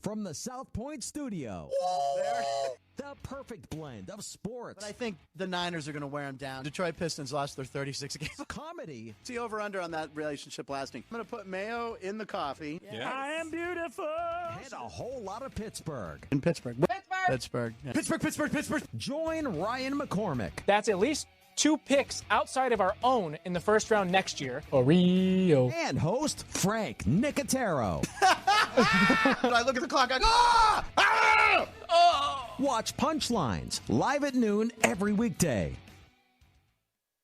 From the South Point studio, the perfect blend of sports. But I think the Niners are going to wear them down. Detroit Pistons lost their 36 games. Comedy. See over-under on that relationship lasting. I'm going to put mayo in the coffee. Yeah. I am beautiful. And a whole lot of Pittsburgh. In Pittsburgh. Pittsburgh. Yeah. Pittsburgh. Join Ryan McCormick. That's at least 2 picks outside of our own in the first round next year. Oreo. And host Frank Nicotero. I look at the clock, I go, ah! Ah! Oh! Watch Punchlines live at noon every weekday.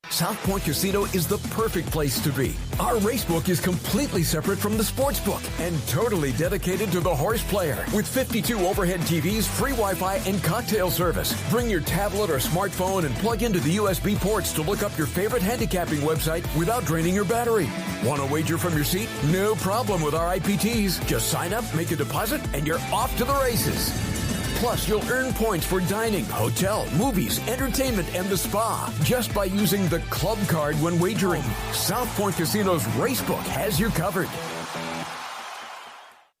South Point Casino is the perfect place to be. Our racebook is completely separate from the sportsbook and totally dedicated to the horse player. With 52 overhead TVs, free Wi-Fi, and cocktail service. Bring your tablet or smartphone and plug into the USB ports to look up your favorite handicapping website without draining your battery. Want to wager from your seat? No problem with our IPTs. Just sign up, make a deposit, and you're off to the races. Plus, you'll earn points for dining, hotel, movies, entertainment, and the spa just by using the club card when wagering. South Point Casino's Racebook has you covered.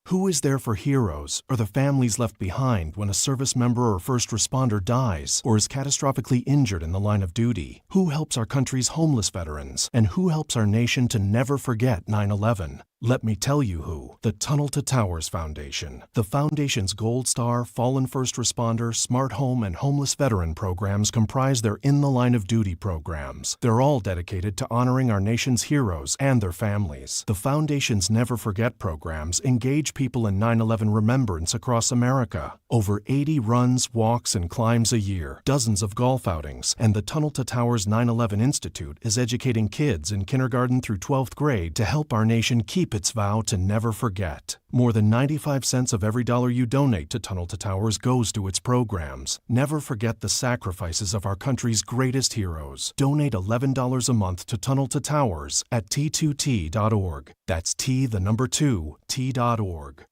Who is there for heroes or the families left behind when a service member or first responder dies or is catastrophically injured in the line of duty? Who helps our country's homeless veterans? And who helps our nation to never forget 9/11? Let me tell you who. The Tunnel to Towers Foundation. The foundation's Gold Star, Fallen First Responder, Smart Home, and Homeless Veteran programs comprise their In the Line of Duty programs. They're all dedicated to honoring our nation's heroes and their families. The foundation's Never Forget programs engage people in 9/11 remembrance across America. Over 80 runs, walks, and climbs a year, dozens of golf outings, and the Tunnel to Towers 9/11 Institute is educating kids in kindergarten through 12th grade to help our nation keep its vow to never forget. More than 95 cents of every dollar you donate to Tunnel to Towers goes to its programs. Never forget the sacrifices of our country's greatest heroes. Donate $11 a month to Tunnel to Towers at T2T.org. That's T2T.org.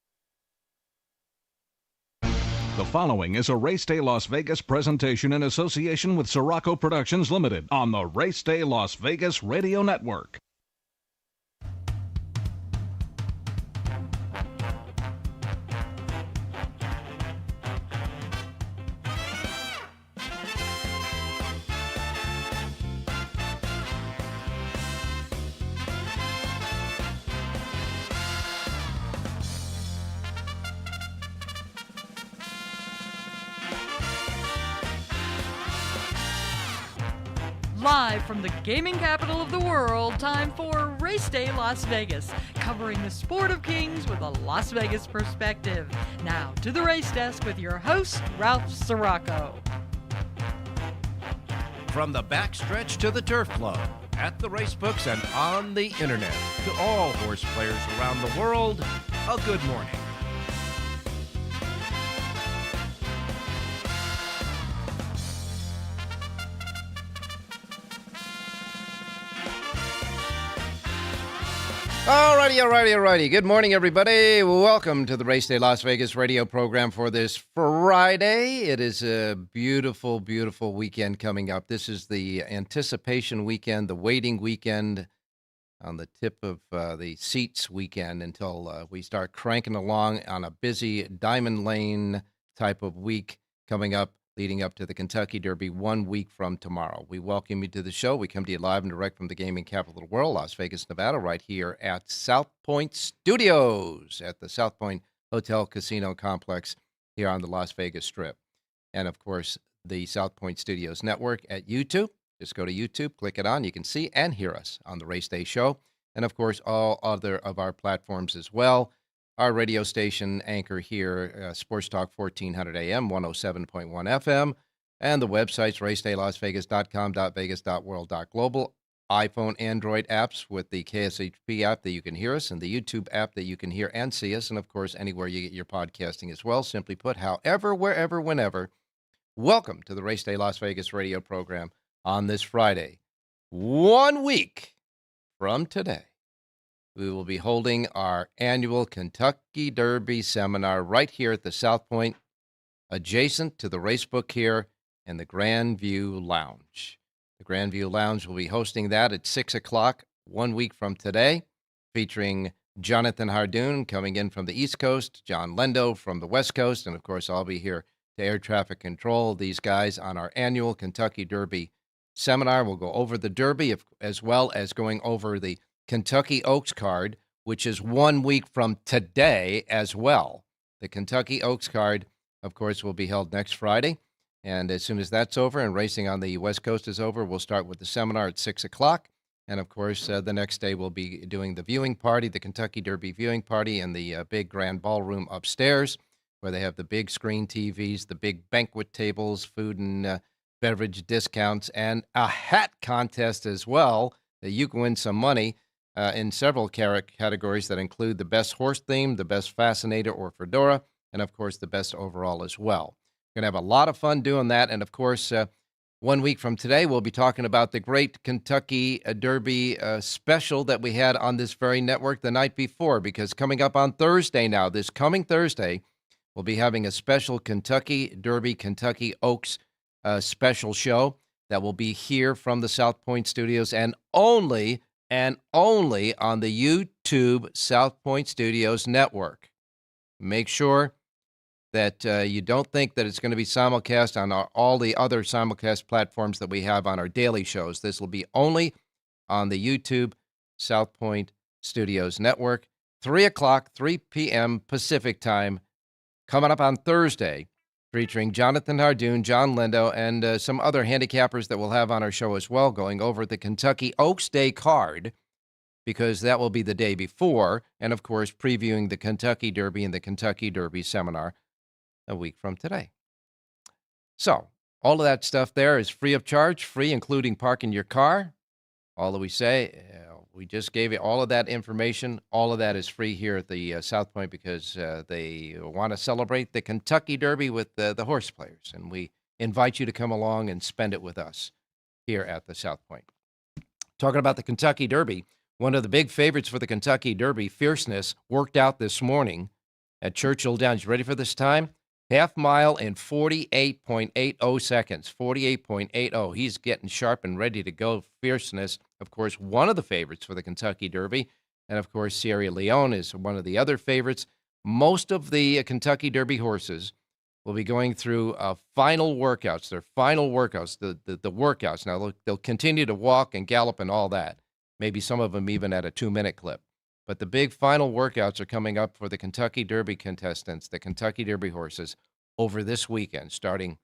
The following is a Race Day Las Vegas presentation in association with Siraco Productions Limited on the Race Day Las Vegas Radio Network. Live from the gaming capital of the world, time for Race Day Las Vegas, covering the sport of kings with a Las Vegas perspective. Now to the race desk with your host, Ralph Siraco. From the backstretch to the turf club, at the racebooks and on the internet, to all horse players around the world, a good morning. Alrighty. Good morning, everybody. Welcome to the Race Day Las Vegas radio program for this Friday. It is a beautiful, beautiful weekend coming up. This is the anticipation weekend, the waiting weekend, on the tip of the seats weekend until we start cranking along on a busy Diamond Lane type of week coming up, leading up to the Kentucky Derby 1 week from tomorrow. We welcome you to the show. We come to you live and direct from the gaming capital of the world, Las Vegas, Nevada, right here at South Point Studios at the South Point Hotel Casino Complex here on the Las Vegas Strip. And, of course, the South Point Studios Network at YouTube. Just go to YouTube, click it on. You can see and hear us on the Race Day Show. And, of course, all other of our platforms as well. Our radio station anchor here, Sports Talk 1400 AM, 107.1 FM, and the websites, racedaylasvegas.com, .vegas.world, .global, iPhone, Android apps with the KSHP app that you can hear us, and the YouTube app that you can hear and see us, and, of course, anywhere you get your podcasting as well. Simply put, however, wherever, whenever, welcome to the Race Day Las Vegas radio program on this Friday. 1 week from today, we will be holding our annual Kentucky Derby seminar right here at the South Point, adjacent to the racebook here in the Grandview Lounge. The Grandview Lounge will be hosting that at 6 o'clock 1 week from today, featuring Jonathan Hardoon coming in from the East Coast, John Lindo from the West Coast, and of course I'll be here to air traffic control these guys on our annual Kentucky Derby seminar. We'll go over the Derby as well as going over the Kentucky Oaks card, which is 1 week from today as well. The Kentucky Oaks card, of course, will be held next Friday. And as soon as that's over and racing on the West Coast is over, we'll start with the seminar at 6 o'clock. And, of course, the next day we'll be doing the viewing party, the Kentucky Derby viewing party in the big grand ballroom upstairs, where they have the big screen TVs, the big banquet tables, food and beverage discounts, and a hat contest as well that you can win some money in several categories that include the best horse theme, the best fascinator or fedora, and, of course, the best overall as well. We're going to have a lot of fun doing that. And, of course, 1 week from today, we'll be talking about the great Kentucky Derby special that we had on this very network the night before, because coming up on Thursday now, this coming Thursday, we'll be having a special Kentucky Derby, Kentucky Oaks special show that will be here from the South Point Studios and only on the YouTube South Point Studios network. Make sure that you don't think that it's going to be simulcast on all the other simulcast platforms that we have on our daily shows. This will be only on the YouTube South Point Studios network. 3 o'clock, 3 p.m. Pacific time, coming up on Thursday, featuring Jonathan Hardoon, John Lindo, and some other handicappers that we'll have on our show as well, going over the Kentucky Oaks Day card, because that will be the day before, and, of course, previewing the Kentucky Derby and the Kentucky Derby seminar a week from today. So, all of that stuff there is free of charge, free, including parking your car. All that we say, we just gave you all of that information. All of that is free here at the South Point because they want to celebrate the Kentucky Derby with the horse players, and we invite you to come along and spend it with us here at the South Point. Talking about the Kentucky Derby, one of the big favorites for the Kentucky Derby, Fierceness, worked out this morning at Churchill Downs. You ready for this time? Half mile in 48.80 seconds, 48.80. He's getting sharp and ready to go. Fierceness, of course, one of the favorites for the Kentucky Derby. And, of course, Sierra Leone is one of the other favorites. Most of the Kentucky Derby horses will be going through final workouts, their final workouts, the workouts. Now, they'll continue to walk and gallop and all that, maybe some of them even at a 2-minute clip. But the big final workouts are coming up for the Kentucky Derby contestants, the Kentucky Derby horses, over this weekend, starting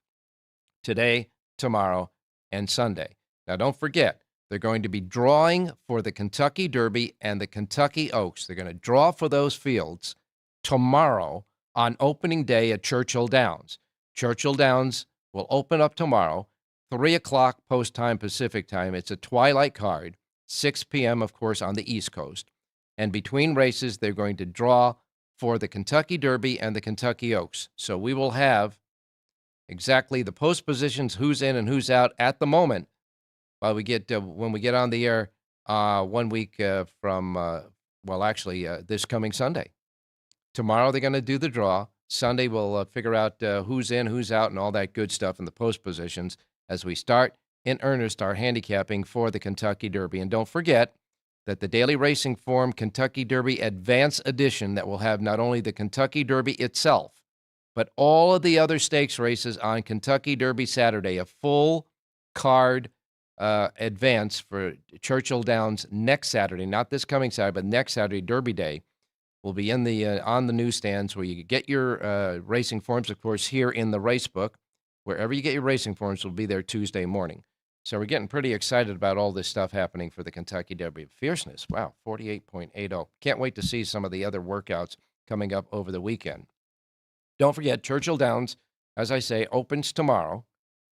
today, tomorrow, and Sunday. Now, don't forget, they're going to be drawing for the Kentucky Derby and the Kentucky Oaks. They're going to draw for those fields tomorrow on opening day at Churchill Downs. Churchill Downs will open up tomorrow, 3 o'clock post time Pacific time. It's a twilight card, 6 p.m., of course, on the East Coast. And between races, they're going to draw for the Kentucky Derby and the Kentucky Oaks. So we will have exactly the post positions, who's in and who's out at the moment, while we get when we get on the air 1 week from, this coming Sunday. Tomorrow they're going to do the draw. Sunday we'll figure out who's in, who's out, and all that good stuff in the post positions as we start in earnest our handicapping for the Kentucky Derby. And don't forget that the Daily Racing Form Kentucky Derby Advance Edition that will have not only the Kentucky Derby itself, but all of the other stakes races on Kentucky Derby Saturday, a full card advance for Churchill Downs next Saturday, not this coming Saturday, but next Saturday, Derby Day, will be in the on the newsstands where you get your racing forms, of course, here in the race book. Wherever you get your racing forms will be there Tuesday morning. So we're getting pretty excited about all this stuff happening for the Kentucky Derby. Fierceness, wow, 48.80. Can't wait to see some of the other workouts coming up over the weekend. Don't forget, Churchill Downs, as I say, opens tomorrow.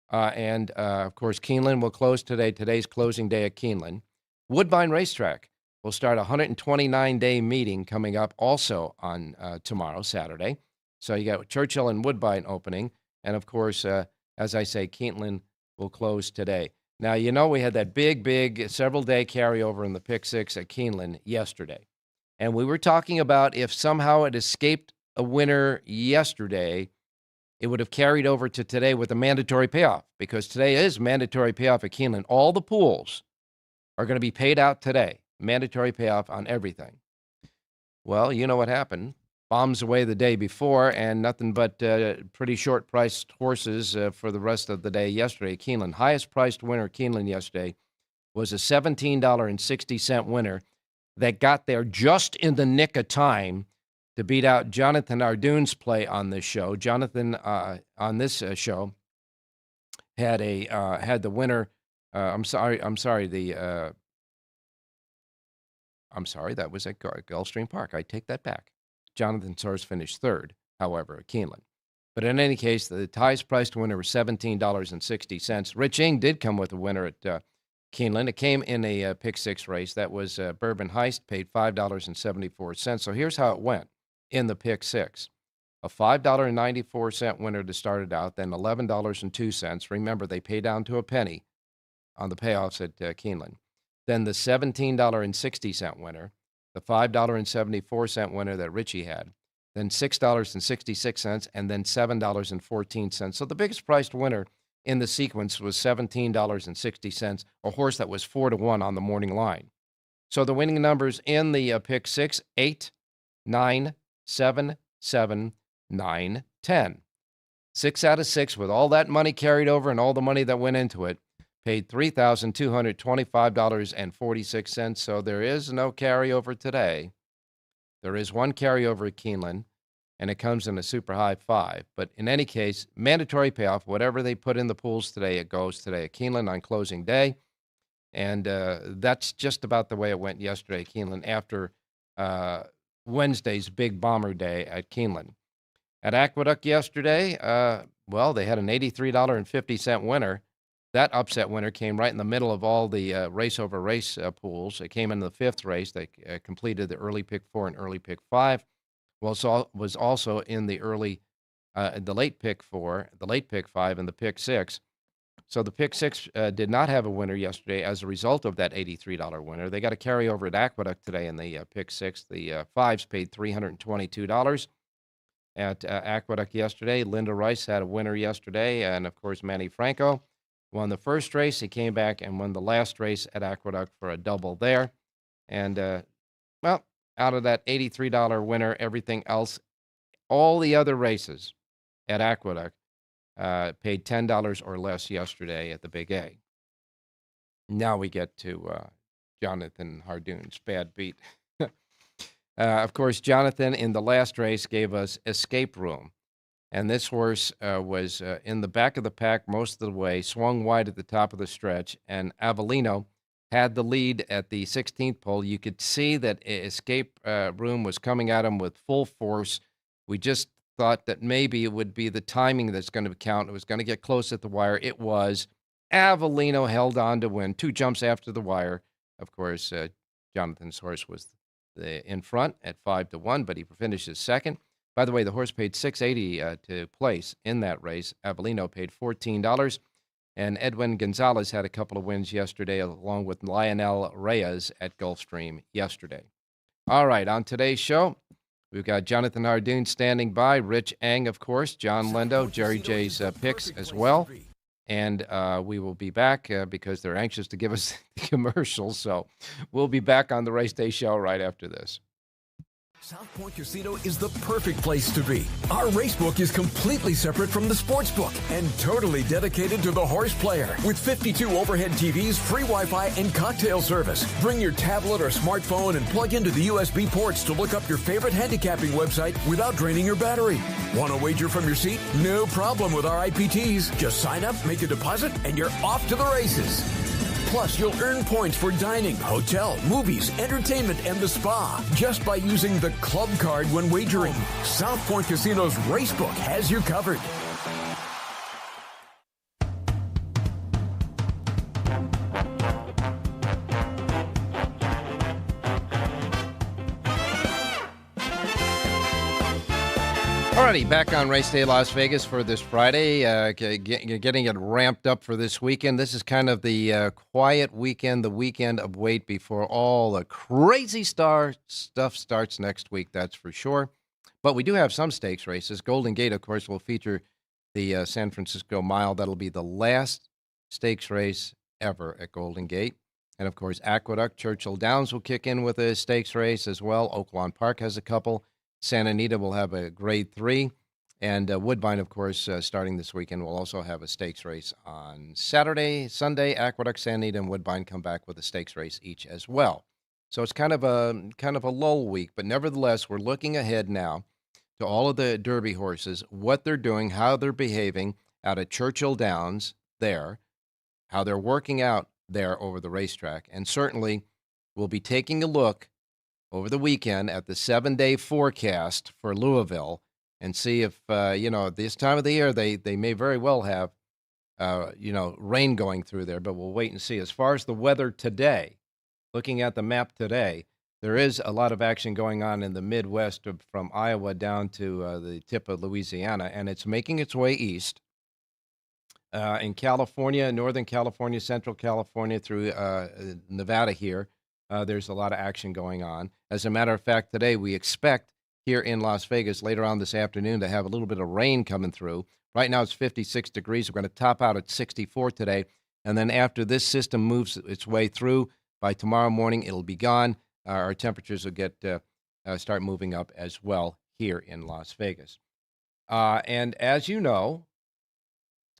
Of course, Keeneland will close today. Today's closing day at Keeneland. Woodbine Racetrack will start a 129-day meeting coming up also on tomorrow, Saturday. So you got Churchill and Woodbine opening. And, of course, as I say, Keeneland will close today. Now, you know we had that big several-day carryover in the Pick Six at Keeneland yesterday. And we were talking about if somehow it escaped a winner yesterday, it would have carried over to today with a mandatory payoff, because today is mandatory payoff at Keeneland. All the pools are going to be paid out today, mandatory payoff on everything. Well, you know what happened. Bombs away the day before, and nothing but pretty short-priced horses for the rest of the day yesterday. Keeneland, highest-priced winner Keeneland yesterday was a $17.60 winner that got there just in the nick of time to beat out Jonathan Ardoon's play on this show. Jonathan, on this show, had the winner. I'm sorry, that was at Gulfstream Park. I take that back. Jonathan Soares finished third, however, at Keeneland. But in any case, the highest priced winner was $17.60. Rich Ing did come with a winner at Keeneland. It came in a pick six race. That was Bourbon Heist, paid $5.74. So here's how it went in the pick six. A $5.94 winner to start it out, then $11.02. Remember, they pay down to a penny on the payoffs at Keeneland. Then the $17.60 winner, the $5.74 winner that Richie had, then $6.66, and then $7.14. So the biggest priced winner in the sequence was $17.60, a horse that was 4-1 on the morning line. So the winning numbers in the pick six, 8, 9, 7, 7, 9, 10. 6 out of 6 with all that money carried over and all the money that went into it, paid $3,225.46. So there is no carryover today. There is one carryover at Keeneland, and it comes in a super high 5. But in any case, mandatory payoff, whatever they put in the pools today, it goes today at Keeneland on closing day. And that's just about the way it went yesterday at Keeneland after Wednesday's big bomber day at Keeneland. At Aqueduct yesterday, they had an $83.50 winner. That upset winner came right in the middle of all the race-over-race pools. It came in the fifth race. They completed the early pick 4 and early pick 5. Was also in the late pick 4, the late pick 5, and the pick 6. So the pick 6 did not have a winner yesterday as a result of that $83 winner. They got a carryover at Aqueduct today in the pick 6. The 5s paid $322 at Aqueduct yesterday. Lindo Rice had a winner yesterday, and of course Manny Franco won the first race. He came back and won the last race at Aqueduct for a double there. And, out of that $83 winner, everything else, all the other races at Aqueduct paid $10 or less yesterday at the Big A. Now we get to Jonathan Ardoon's bad beat. Of course, Jonathan in the last race gave us Escape Room. And this horse was in the back of the pack most of the way, swung wide at the top of the stretch, and Avellino had the lead at the 16th pole. You could see that Escape Room was coming at him with full force. We just thought that maybe it would be the timing that's going to count. It was going to get close at the wire. It was. Avellino held on to win. 2 jumps after the wire. Of course, Jonathan's horse was in front at 5-1, but he finishes second. By the way, the horse paid $6.80 to place in that race. Avellino paid $14. And Edwin Gonzalez had a couple of wins yesterday, along with Lionel Reyes at Gulfstream yesterday. All right, on today's show, we've got Jonathan Ardoon standing by, Rich Eng, of course, John Lindo, Jerry J's picks as well. And we will be back because they're anxious to give us the commercials. So we'll be back on the Race Day Show right after this. South Point Casino is the perfect place to be. Our racebook is completely separate from the sportsbook and totally dedicated to the horse player. With 52 overhead TVs, free Wi-Fi, and cocktail service. Bring your tablet or smartphone and plug into the USB ports to look up your favorite handicapping website without draining your battery. Want to wager from your seat? No problem with our IPTs. Just sign up, make a deposit, and you're off to the races. Plus, you'll earn points for dining, hotel, movies, entertainment, and the spa just by using the club card when wagering. South Point Casino's Racebook has you covered. Alrighty, back on Race Day Las Vegas for this Friday, getting it ramped up for this weekend. This is kind of the quiet weekend, the weekend of wait before all the crazy stuff starts next week, that's for sure. But we do have some stakes races. Golden Gate, of course, will feature the San Francisco Mile. That'll be the last stakes race ever at Golden Gate. And, of course, Aqueduct, Churchill Downs will kick in with a stakes race as well. Oaklawn Park has a couple. Santa Anita will have a Grade 3. And Woodbine, of course, starting this weekend, will also have a stakes race on Saturday. Sunday, Aqueduct, Santa Anita, and Woodbine come back with a stakes race each as well. So it's kind of a lull week. But nevertheless, we're looking ahead now to all of the Derby horses, what they're doing, how they're behaving out at Churchill Downs there, how they're working out there over the racetrack. And certainly we'll be taking a look over the weekend at the 7-day forecast for Louisville and see if, this time of the year, they may very well have, rain going through there, but we'll wait and see. As far as the weather today, looking at the map today, there is a lot of action going on in the Midwest from Iowa down to the tip of Louisiana, and it's making its way east. In California, Northern California, Central California, through Nevada here, there's a lot of action going on. As a matter of fact, today we expect here in Las Vegas later on this afternoon to have a little bit of rain coming through. Right now it's 56 degrees. We're going to top out at 64 today. And then after this system moves its way through, by tomorrow morning it'll be gone. Our temperatures will start moving up as well here in Las Vegas. And as you know,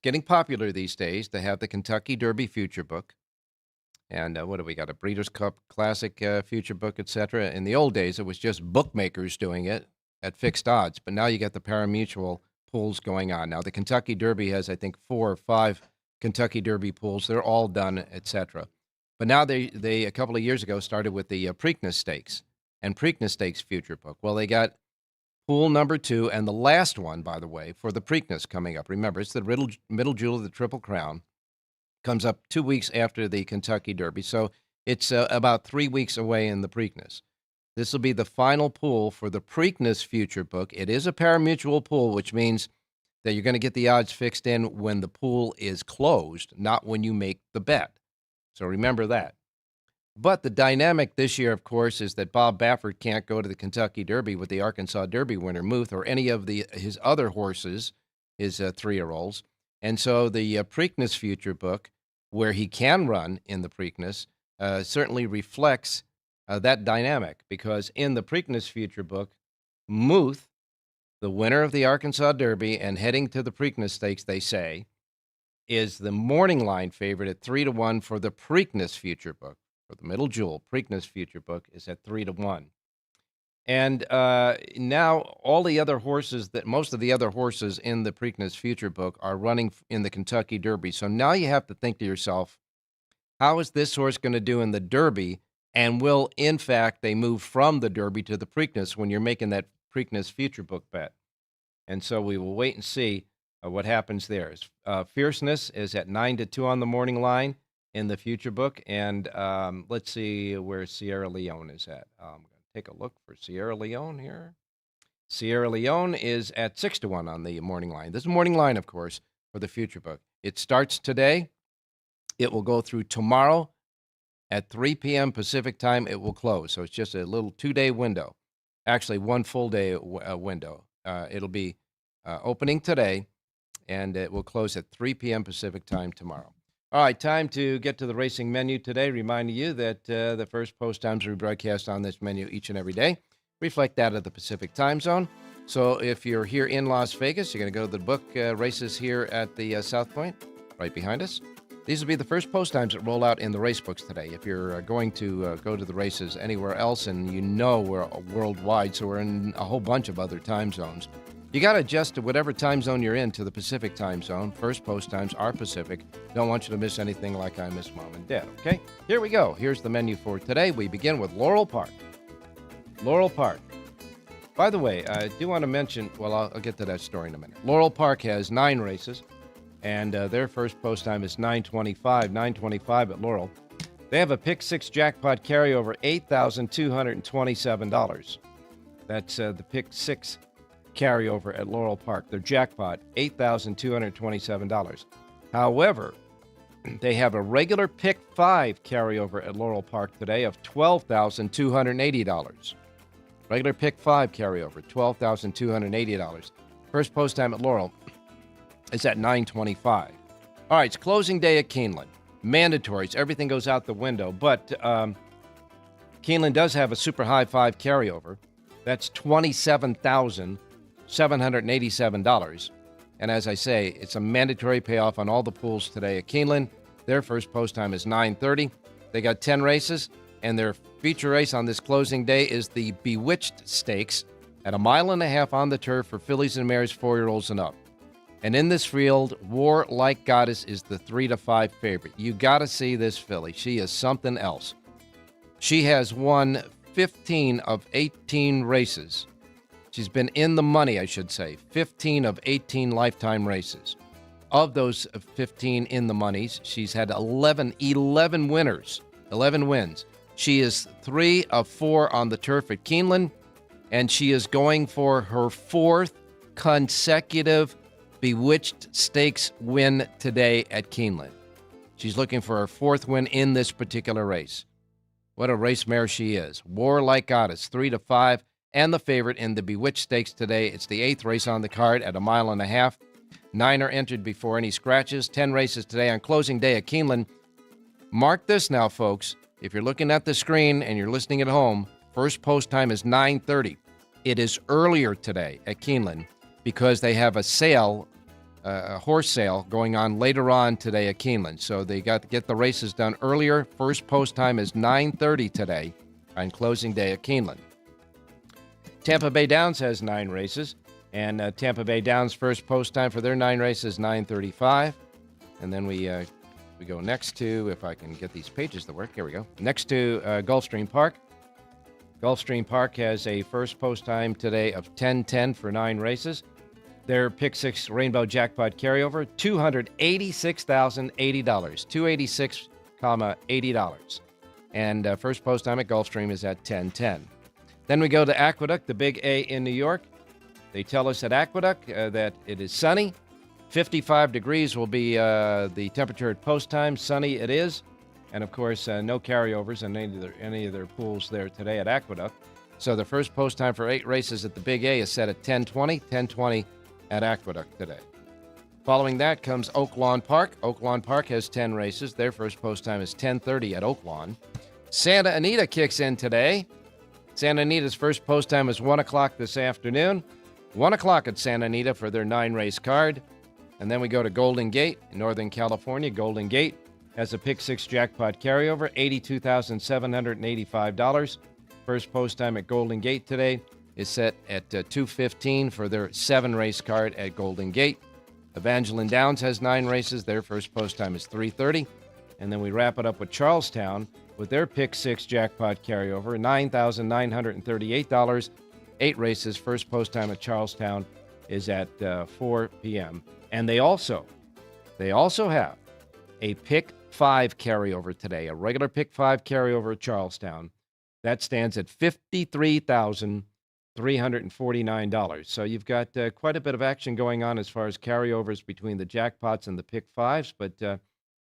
getting popular these days to have the Kentucky Derby Future Book. And what do we got? A Breeders' Cup Classic Future Book, etc. In the old days, it was just bookmakers doing it at fixed odds. But now you got the parimutuel pools going on. Now, the Kentucky Derby has, I think, 4 or 5 Kentucky Derby pools. They're all done, etc. But now they a couple of years ago started with the Preakness Stakes and Preakness Stakes Future Book. Well, they got pool number 2 and the last one, by the way, for the Preakness coming up. Remember, it's the middle jewel of the Triple Crown. Comes up 2 weeks after the Kentucky Derby. So it's about 3 weeks away in the Preakness. This will be the final pool for the Preakness Future Book. It is a parimutuel pool, which means that you're going to get the odds fixed in when the pool is closed, not when you make the bet. So remember that. But the dynamic this year, of course, is that Bob Baffert can't go to the Kentucky Derby with the Arkansas Derby winner, Muth, or any of his other horses, his 3-year-olds. And so the Preakness Future Book, where he can run in the Preakness, certainly reflects that dynamic. Because in the Preakness Future Book, Muth, the winner of the Arkansas Derby and heading to the Preakness Stakes, they say, is the morning line favorite at 3-1 for the Preakness Future Book. For the middle jewel, Preakness Future Book is at 3-1. And now all the other horses, most of the other horses in the Preakness Future Book are running in the Kentucky Derby. So now you have to think to yourself, how is this horse going to do in the Derby? And will, in fact, they move from the Derby to the Preakness when you're making that Preakness Future Book bet? And so we will wait and see what happens there. Fierceness is at 9-2 on the morning line in the Future Book. And let's see where Sierra Leone is at. Take a look for Sierra Leone here. Sierra Leone is at 6-1 on the morning line. This is morning line, of course, for the Future Book. It starts today. It will go through tomorrow at 3 p.m. Pacific time. It will close. So it's just a little 2-day window. Actually, 1 full day window. It'll be opening today, and it will close at 3 p.m. Pacific time tomorrow. All right, time to get to the racing menu today, reminding you that the first post times we broadcast on this menu each and every day reflect that of the Pacific time zone. So if you're here in Las Vegas, you're going to go to the book races here at the South Point, right behind us. These will be the first post times that roll out in the race books today. If you're going to go to the races anywhere else, and we're worldwide, so we're in a whole bunch of other time zones, you got to adjust to whatever time zone you're in to the Pacific time zone. First post times are Pacific. Don't want you to miss anything like I miss Mom and Dad, okay? Here we go. Here's the menu for today. We begin with Laurel Park. Laurel Park. By the way, I do want to mention, well, I'll get to that story in a minute. Laurel Park has 9 races, and their first post time is 9:25 at Laurel. They have a Pick 6 jackpot carryover, $8,227. That's the Pick 6 carryover at Laurel Park. Their jackpot, $8,227. However, they have a regular Pick 5 carryover at Laurel Park today of $12,280. Regular Pick 5 carryover, $12,280. First post time at Laurel is at 9:25. All right, it's closing day at Keeneland. mandatories. Everything goes out the window. But Keeneland does have a super high 5 carryover. That's $27,787. And as I say, it's a mandatory payoff on all the pools today at Keeneland. Their first post time is 9:30. They got 10 races, and their feature race on this closing day is the Bewitched Stakes at 1.5 miles on the turf for fillies and mares 4-year-olds and up. And in this field, War Like Goddess is the 3-5 favorite. You got to see this filly. She is something else. She has won 15 of 18 races. She's been in the money, I should say. 15 of 18 lifetime races. Of those 15 in the monies, she's had 11 winners, 11 wins. She is 3 of 4 on the turf at Keeneland, and she is going for her 4th consecutive Bewitched Stakes win today at Keeneland. She's looking for her 4th win in this particular race. What a race mare she is. War Like Goddess, 3-5, and the favorite in the Bewitched Stakes today. It's the 8th race on the card at 1.5 miles. 9 are entered before any scratches. 10 races today on closing day at Keeneland. Mark this now, folks. If you're looking at the screen and you're listening at home, first post time is 9:30. It is earlier today at Keeneland because they have a sale, a horse sale going on later on today at Keeneland. So they got to get the races done earlier. First post time is 9:30 today on closing day at Keeneland. Tampa Bay Downs has 9 races, and Tampa Bay Downs' first post time for their 9 races, 9:35. And then we go next to, if I can get these pages to work, here we go, next to Gulfstream Park. Gulfstream Park has a first post time today of 10:10 for 9 races. Their Pick 6 Rainbow Jackpot carryover, $286,080, $286,80. And first post time at Gulfstream is at 10:10. Then we go to Aqueduct, the Big A in New York. They tell us at Aqueduct that it is sunny. 55 degrees will be the temperature at post time. Sunny it is. And, of course, no carryovers in any of their pools there today at Aqueduct. So the first post time for 8 races at the Big A is set at 10:20 at Aqueduct today. Following that comes Oak Lawn Park. Oak Lawn Park has 10 races. Their first post time is 10:30 at Oak Lawn. Santa Anita kicks in today. Santa Anita's first post time is 1 o'clock this afternoon. 1 o'clock at Santa Anita for their 9-race card. And then we go to Golden Gate in Northern California. Golden Gate has a Pick 6 jackpot carryover, $82,785. First post time at Golden Gate today is set at 2:15 for their 7-race card at Golden Gate. Evangeline Downs has 9 races. Their first post time is 3:30. And then we wrap it up with Charlestown with their Pick 6 jackpot carryover, $9,938. 8 races. First post time at Charlestown is at 4 p.m. And they also have a Pick 5 carryover today, a regular Pick 5 carryover at Charlestown. That stands at $53,349. So you've got quite a bit of action going on as far as carryovers between the jackpots and the Pick 5s, but a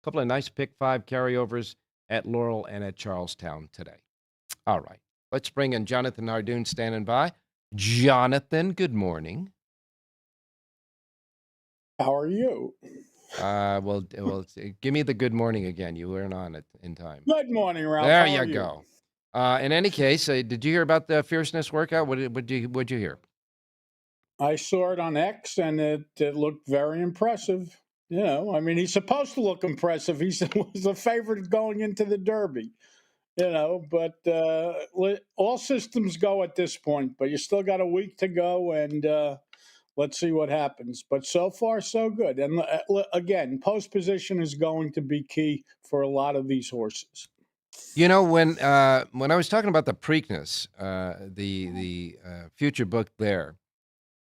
couple of nice Pick 5 carryovers at Laurel and at Charlestown today. All right, let's bring in Jonathan Hardoon standing by. Jonathan, good morning. How are you? Well, give me the good morning again. You weren't on it in time. Good morning, Ralph. There How you are go. In any case, did you hear about the Fierceness workout? What'd you hear? I saw it on X, and it looked very impressive. You know, I mean, he's supposed to look impressive. He was a favorite going into the Derby. You know, but all systems go at this point. But you still got a week to go, and let's see what happens. But so far, so good. And again, post position is going to be key for a lot of these horses. You know, when I was talking about the Preakness, the future book there,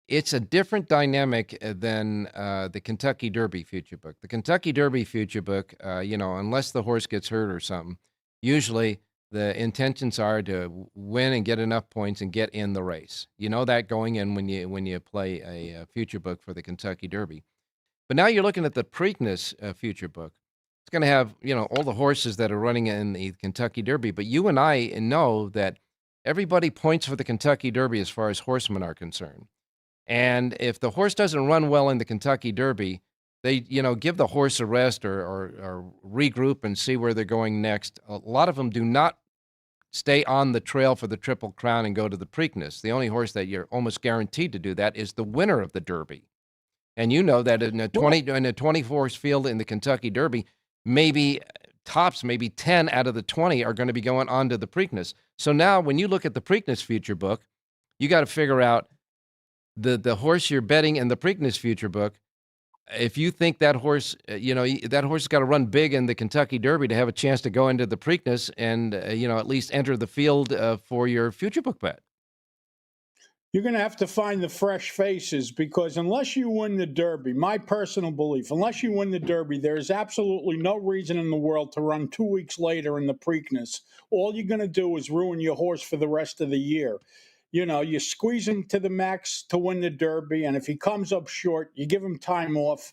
it's a different dynamic than the Kentucky Derby future book. The Kentucky Derby future book, unless the horse gets hurt or something, usually the intentions are to win and get enough points and get in the race. You know that going in when you play a future book for the Kentucky Derby. But now you're looking at the Preakness future book. It's going to have, all the horses that are running in the Kentucky Derby. But you and I know that everybody points for the Kentucky Derby as far as horsemen are concerned. And if the horse doesn't run well in the Kentucky Derby, they give the horse a rest or regroup and see where they're going next. A lot of them do not stay on the trail for the Triple Crown and go to the Preakness. The only horse that you're almost guaranteed to do that is the winner of the Derby. And you know that in a 20-horse field in the Kentucky Derby, maybe 10 out of the 20 are going to be going on to the Preakness. So now when you look at the Preakness future book, you got to figure out the horse you're betting in the Preakness future book. If you think that horse, that horse has got to run big in the Kentucky Derby to have a chance to go into the Preakness and, at least enter the field for your future book bet. You're going to have to find the fresh faces, because unless you win the Derby, my personal belief, unless you win the Derby, there is absolutely no reason in the world to run 2 weeks later in the Preakness. All you're going to do is ruin your horse for the rest of the year. You squeeze him to the max to win the Derby, and if he comes up short, you give him time off.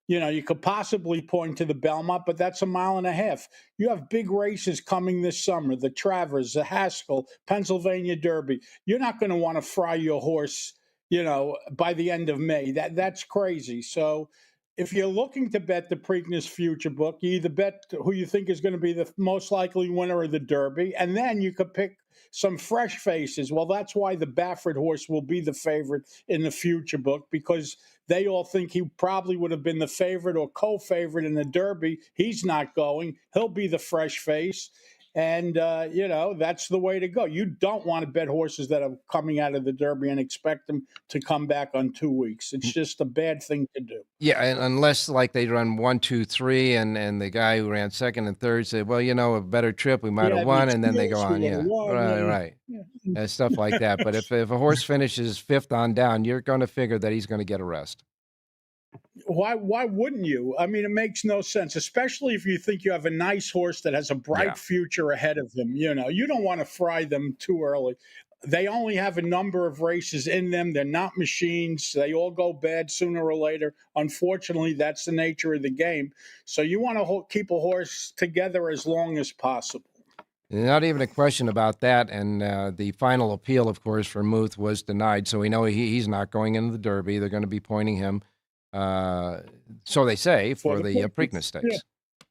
You could possibly point to the Belmont, but that's 1.5 miles. You have big races coming this summer, the Travers, the Haskell, Pennsylvania Derby. You're not going to want to fry your horse, by the end of May. That's crazy. So if you're looking to bet the Preakness future book, you either bet who you think is going to be the most likely winner of the Derby, and then you could pick some fresh faces. Well, that's why the Baffert horse will be the favorite in the future book, because they all think he probably would have been the favorite or co-favorite in the Derby. He's not going. He'll be the fresh face. And, that's the way to go. You don't want to bet horses that are coming out of the Derby and expect them to come back on 2 weeks. It's just a bad thing to do. Yeah, and unless like they run 1, 2, 3, and the guy who ran second and third said, well, a better trip, we might have won, and then they go on. Yeah, right. Yeah. Stuff like that. But if a horse finishes 5th on down, you're going to figure that he's going to get a rest. Why wouldn't you? I mean, it makes no sense, especially if you think you have a nice horse that has a bright future ahead of them. You don't want to fry them too early. They only have a number of races in them. They're not machines. They all go bad sooner or later. Unfortunately, that's the nature of the game. So you want to keep a horse together as long as possible. Not even a question about that. And the final appeal, of course, for Muth was denied. So we know he's not going into the Derby. They're going to be pointing him, so they say, for the Preakness Stakes. Yeah.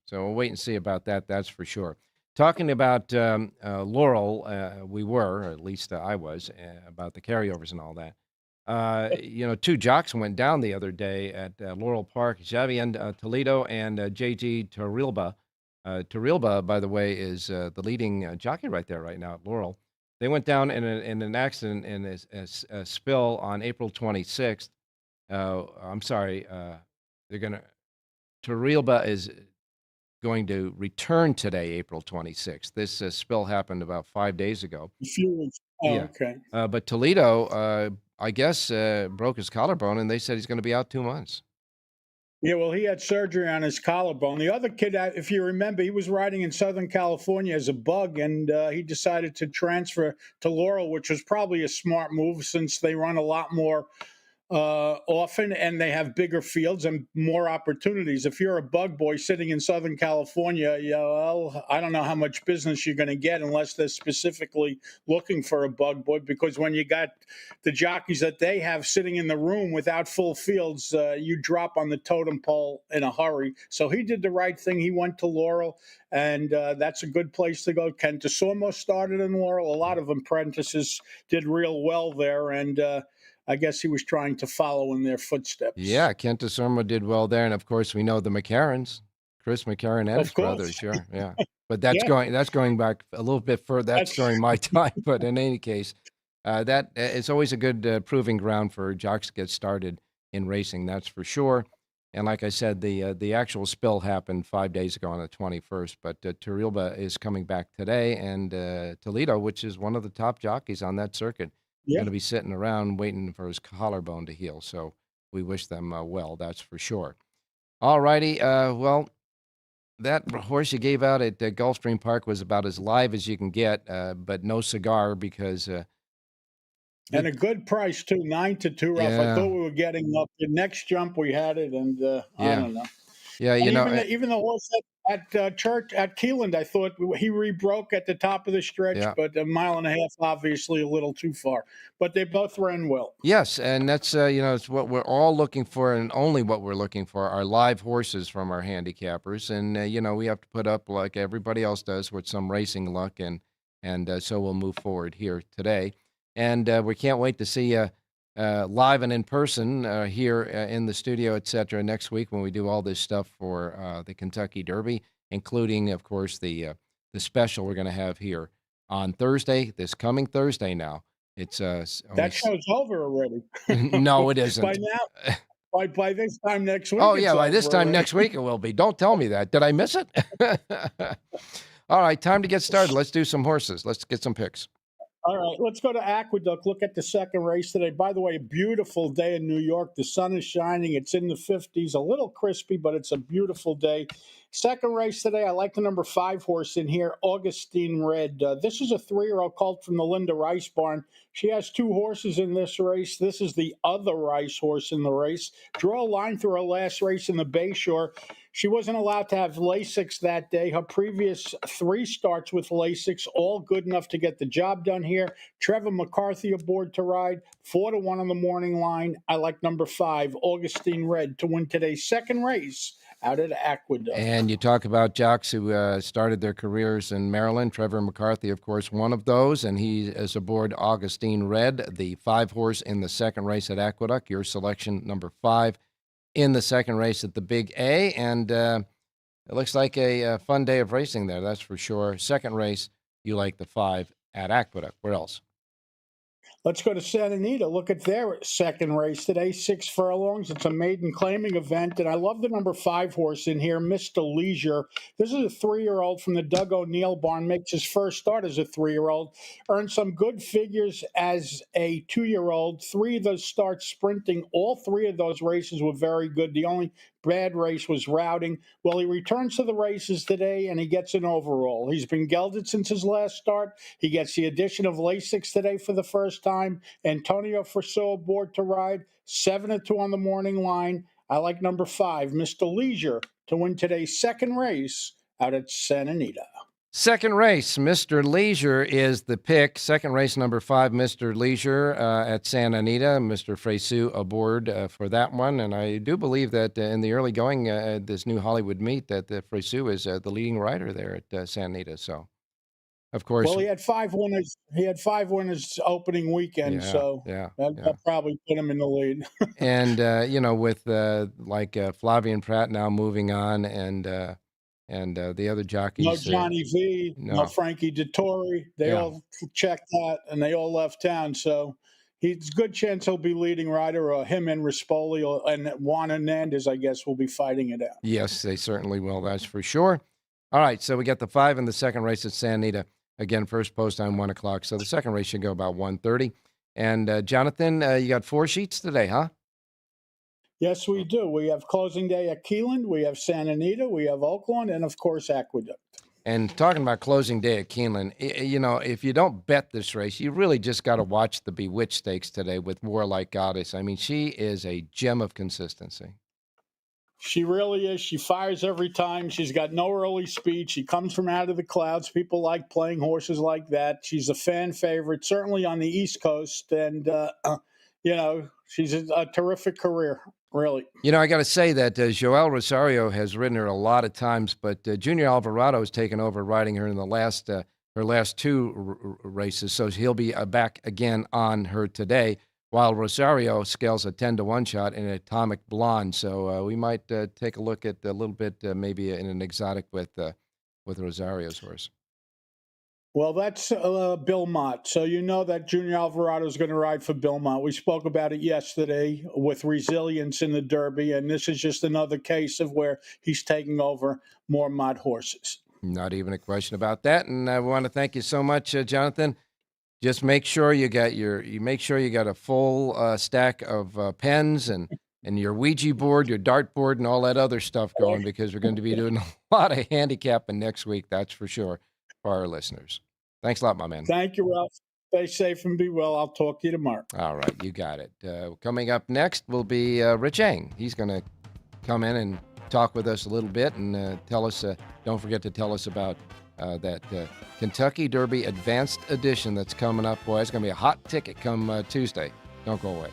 So we'll wait and see about that. That's for sure. Talking about Laurel, we were, or at least I was, about the carryovers and all that. 2 jocks went down the other day at Laurel Park, Xavier Toledo and J.G. Torrealba. Torrealba, by the way, is the leading jockey right there right now at Laurel. They went down in an accident in a spill on April 26th. I'm sorry. Torrealba is going to return today, April 26th. This spill happened about 5 days ago. Okay. But Toledo, I guess, broke his collarbone, and they said he's going to be out 2 months. Yeah, well, he had surgery on his collarbone. The other kid, if you remember, he was riding in Southern California as a bug, and he decided to transfer to Laurel, which was probably a smart move since they run a lot more often, and they have bigger fields and more opportunities. If you're a bug boy sitting in Southern California, I don't know how much business you're going to get unless they're specifically looking for a bug boy, because when you got the jockeys that they have sitting in the room without full fields, you drop on the totem pole in a hurry. So he did the right thing. He went to Laurel, and that's a good place to go. Ken Tasormo started in Laurel. A lot of apprentices did real well there, and I guess he was trying to follow in their footsteps. Yeah, Kent Tasormo did well there, and of course we know the McCarrons, Chris McCarron and his brother. Sure, yeah. But that's going back a little bit further. That's during my time. But in any case, that it's always a good proving ground for jocks to get started in racing. That's for sure. And like I said, the actual spill happened 5 days ago on the 21st. But Torrealba is coming back today, and Toledo, which is one of the top jockeys on that circuit, going to be sitting around waiting for his collarbone to heal. So we wish them well, that's for sure. All righty. Well, that horse you gave out at Gulfstream Park was about as live as you can get, but no cigar because... and a good price, too, 9-2, Ralph. I thought we were getting up. The next jump we had it, and I don't know. Yeah, even the horse at Church at Keeneland. I thought he rebroke at the top of the stretch, but a mile and a half, obviously a little too far. But they both ran well. Yes, and that's it's what we're all looking for, and only what we're looking for are live horses from our handicappers, and we have to put up like everybody else does with some racing luck, and so we'll move forward here today, and we can't wait to see you live and in person here in the studio, etc. next week when we do all this stuff for the Kentucky Derby, including, of course, the special we're going to have here on Thursday, this coming Thursday now. It's that show's over already. No, it isn't. By now, by this time next week. Oh, yeah, by this time next week it will be. Don't tell me that. Did I miss it? All right, time to get started. Let's do some horses. Let's get some picks. All right, let's go to Aqueduct. Look at the second race today. By the way, a beautiful day in New York. The sun is shining. It's in the 50s, a little crispy, but it's a beautiful day. Second race today, I like the number 5 horse in here, Augustine Red. This is a 3-year-old colt from the Lindo Rice Barn. She has 2 horses in this race. This is the other Rice horse in the race. Draw a line through her last race in the Bayshore. She wasn't allowed to have Lasix that day. Her previous 3 starts with Lasix, all good enough to get the job done here. Trevor McCarthy aboard to ride, 4-1 on the morning line. I like number 5, Augustine Red, to win today's second race out at Aqueduct. And you talk about jocks who started their careers in Maryland. Trevor McCarthy, of course, one of those, and he is aboard Augustine Red, the 5 horse in the second race at Aqueduct. Your selection, number 5. In the second race at the Big A, and it looks like a fun day of racing there, that's for sure. Second race, you like the 5 at Aqueduct. Where else? Let's go to Santa Anita. Look at their second race today, 6 furlongs. It's a maiden claiming event, and I love the number 5 horse in here, Mr. Leisure. This is a 3-year-old from the Doug O'Neill barn, makes his first start as a 3-year-old, earned some good figures as a 2-year-old. 3 of those starts sprinting. All 3 of those races were very good. The only bad race was routing. Well, he returns to the races today, and he gets an overall. He's been gelded since his last start. He gets the addition of Lasix today for the first time. Antonio Freso aboard to ride, 7-2 on the morning line. I like number 5, Mr. Leisure, to win today's second race out at Santa Anita. Second race, Mr. Leisure is the pick. Second race, number 5, Mr. Leisure at Santa Anita. Mr. Fresu aboard for that one. And I do believe that in the early going, this new Hollywood meet, that Fresu is the leading rider there at Santa Anita. So, of course. Well, he had 5 winners. He had 5 winners opening weekend, that probably put him in the lead. And, with Flavian Pratt now moving on and the other jockeys. No Johnny V, no Frankie Dettori. They all checked out, and they all left town. So he's a good chance he'll be leading rider, or him and Rispoli and Juan Hernandez, I guess, will be fighting it out. Yes, they certainly will. That's for sure. All right, so we got the 5 in the second race at Santa Anita. Again, first post time, 1 o'clock. So the second race should go about 1:30. And Jonathan, you got 4 sheets today, huh? Yes, we do. We have closing day at Keeneland. We have Santa Anita. We have Oaklawn. And, of course, Aqueduct. And talking about closing day at Keeneland, if you don't bet this race, you really just got to watch the Bewitched Stakes today with Warlike Goddess. I mean, she is a gem of consistency. She really is. She fires every time. She's got no early speed. She comes from out of the clouds. People like playing horses like that. She's a fan favorite, certainly on the East Coast. And, she's a terrific career. Really. I got to say that Joel Rosario has ridden her a lot of times, but Junior Alvarado has taken over riding her in the last her last 2 races, so he'll be back again on her today, while Rosario scales a 10-1 shot in Atomic Blonde. So we might take a look at a little bit maybe in an exotic with Rosario's horse. Well, that's Bill Mott. So you know that Junior Alvarado is going to ride for Bill Mott. We spoke about it yesterday with Resilience in the Derby, and this is just another case of where he's taking over more Mott horses. Not even a question about that. And I want to thank you so much, Jonathan. Just make sure you got a full stack of pens and your Ouija board, your dart board, and all that other stuff going, because we're going to be doing a lot of handicapping next week. That's for sure, for our listeners. Thanks a lot, my man. Thank you, Ralph. Stay safe and be well. I'll talk to you tomorrow. All right, you got it. Coming up next will be Rich Eng. He's going to come in and talk with us a little bit and tell us. Don't forget to tell us about that Kentucky Derby Advanced Edition that's coming up. Boy, it's going to be a hot ticket come Tuesday. Don't go away.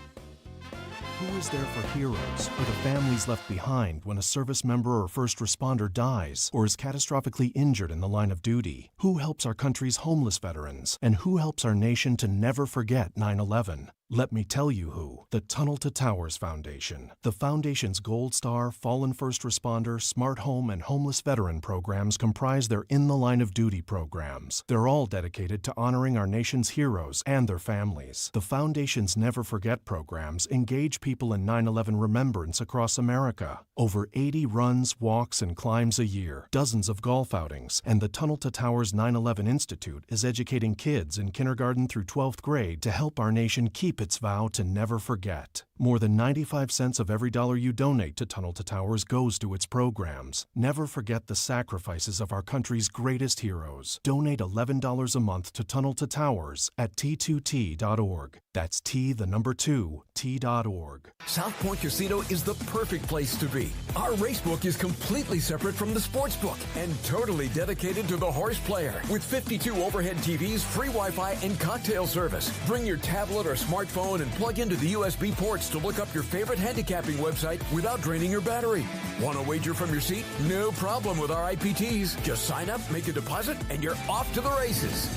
Who is there for heroes or the families left behind when a service member or first responder dies or is catastrophically injured in the line of duty? Who helps our country's homeless veterans? And who helps our nation to never forget 9/11? Let me tell you who. The Tunnel to Towers Foundation. The Foundation's Gold Star, Fallen First Responder, Smart Home, and Homeless Veteran programs comprise their In the Line of Duty programs. They're all dedicated to honoring our nation's heroes and their families. The Foundation's Never Forget programs engage people in 9/11 remembrance across America. Over 80 runs, walks, and climbs a year, dozens of golf outings, and the Tunnel to Towers 9/11 Institute is educating kids in kindergarten through 12th grade to help our nation keep its vow to never forget. More than 95 cents of every dollar you donate to Tunnel to Towers goes to its programs. Never forget the sacrifices of our country's greatest heroes. Donate $11 a month to Tunnel to Towers at T2T.org. That's T2T.org. South Point Casino is the perfect place to be. Our racebook is completely separate from the sports book and totally dedicated to the horse player. With 52 overhead TVs, free Wi-Fi, and cocktail service. Bring your tablet or smartphone and plug into the USB ports to look up your favorite handicapping website without draining your battery. Want to wager from your seat? No problem with our IPTs. Just sign up, make a deposit, and you're off to the races.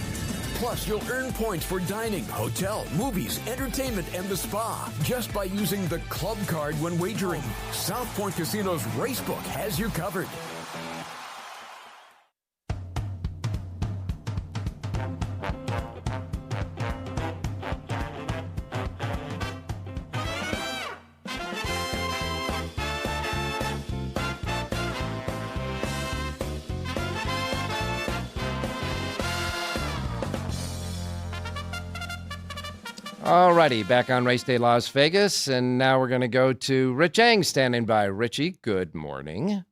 Plus, you'll earn points for dining, hotel, movies, entertainment, and the spa just by using the club card when wagering. South Point Casino's racebook has you covered. All righty, back on Race Day Las Vegas, and now we're going to go to Rich Eng standing by. Richie, good morning.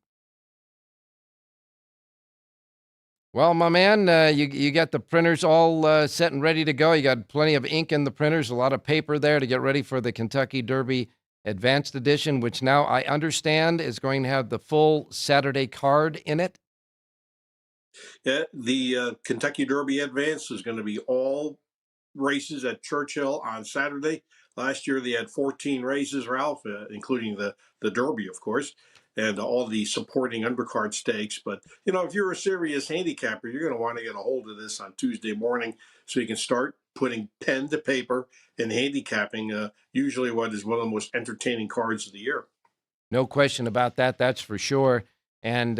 Well, my man, you got the printers all set and ready to go. You got plenty of ink in the printers, a lot of paper there to get ready for the Kentucky Derby Advanced Edition, which now I understand is going to have the full Saturday card in it. Yeah, the Kentucky Derby Advanced is going to be all races at Churchill on Saturday. Last year they had 14 races, Ralph, including the Derby, of course, and all the supporting undercard stakes. But, you know, if you're a serious handicapper, you're going to want to get a hold of this on Tuesday morning so you can start putting pen to paper and handicapping, usually what is one of the most entertaining cards of the year. No question about that. That's for sure. And,